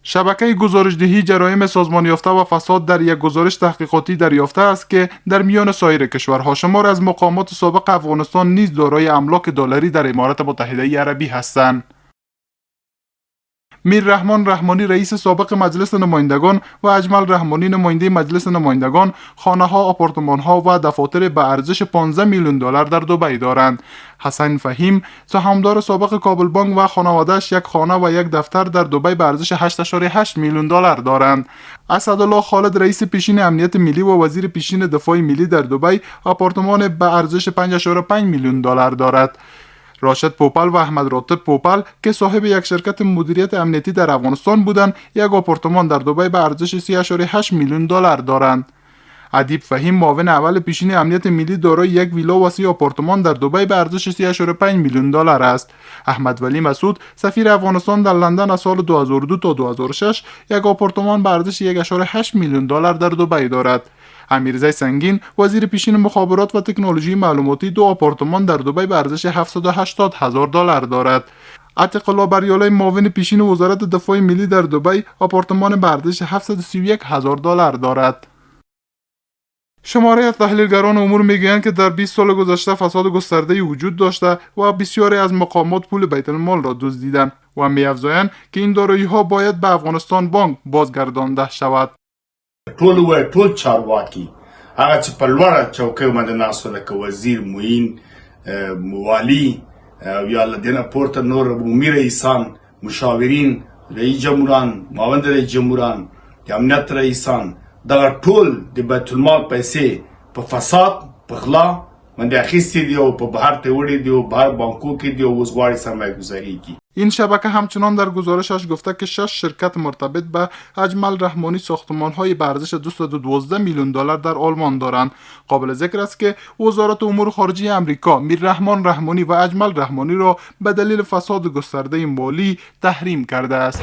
شبکه گزارشدهی جرایم سازمان یافته و فساد در یک گزارش تحقیقاتی دریافته است که در میان سایر کشورها شمار از مقامات سابق افغانستان نیز دارای املاک دلاری در امارات متحده عربی هستند. میر رحمان رحمانی رئیس سابق مجلس نمایندگان و اجمل رحمانی نماینده مجلس نمایندگان خانه ها، آپارتمان ها و دفاتر به ارزش 15 میلیون دلار در دبی دارند. حسن فهیم سهامدار سابق کابل بانک و خانواده‌اش یک خانه و یک دفتر در دبی به ارزش 8.8 میلیون دلار دارند. اسدالله خالد رئیس پیشین امنیت ملی و وزیر پیشین دفاع ملی در دبی آپارتمان به ارزش 5.5 میلیون دلار دارد. راشد پوپل و احمد راتب پوپل که صاحب یک شرکت مدیریت امنیتی در افغانستان بودند، یک آپارتمان در دبی به ارزش 3.8 میلیون دلار دارند. ادیب فهیم معاون اول پیشین امنیت ملی دارای یک ویلا و 3 آپارتمان در دبی به ارزش 3.5 میلیون دلار است. احمد ولی مسعود سفیر افغانستان در لندن از سال 2002 تا 2006 یک آپارتمان به ارزش 1.8 میلیون دلار در دبی دارد. امیرزی سنگین وزیر پیشین مخابرات و تکنولوژی معلوماتی 2 آپارتمان در دبی به ارزش 780,000 دلار دارد. عتیق الله بریالی معاون پیشین وزارت دفاع ملی در دبی آپارتمان به ارزش 731,000 دلار دارد. شماره از تحلیلگران امور میگویند که در 20 سال گذشته فساد گسترده‌ای وجود داشته و بسیاری از مقامات پول بیت المال را دزدیدند و می‌افزایند که این دارایی‌ها باید به افغانستان بانک بازگردانده شود. ټول چارواکي هغه چې په لوړه چوکۍ باندې ناست وو لکه وزیر معین والي یا له دې نه پورته نور عمومي رئیسان مشاورین رئیس جمهوران معاون رئیس جمهوران د امنیت رئیسان دغه ټول د بیت المال پیسې په فساد په غلا باندې اخیستې دي او په بهر ته وړي دي او بهر بانکو کې دي او اوس غواړي سرمایه گذاري کړي. این شبکه همچنان در گزارشش گفته که 6 شرکت مرتبط به اجمل رحمانی ساختمان‌های به ارزش 212 میلیون دلار در آلمان دارند. قابل ذکر است که وزارت امور خارجه آمریکا میر رحمان رحمانی و اجمل رحمانی را به دلیل فساد گسترده مالی تحریم کرده است.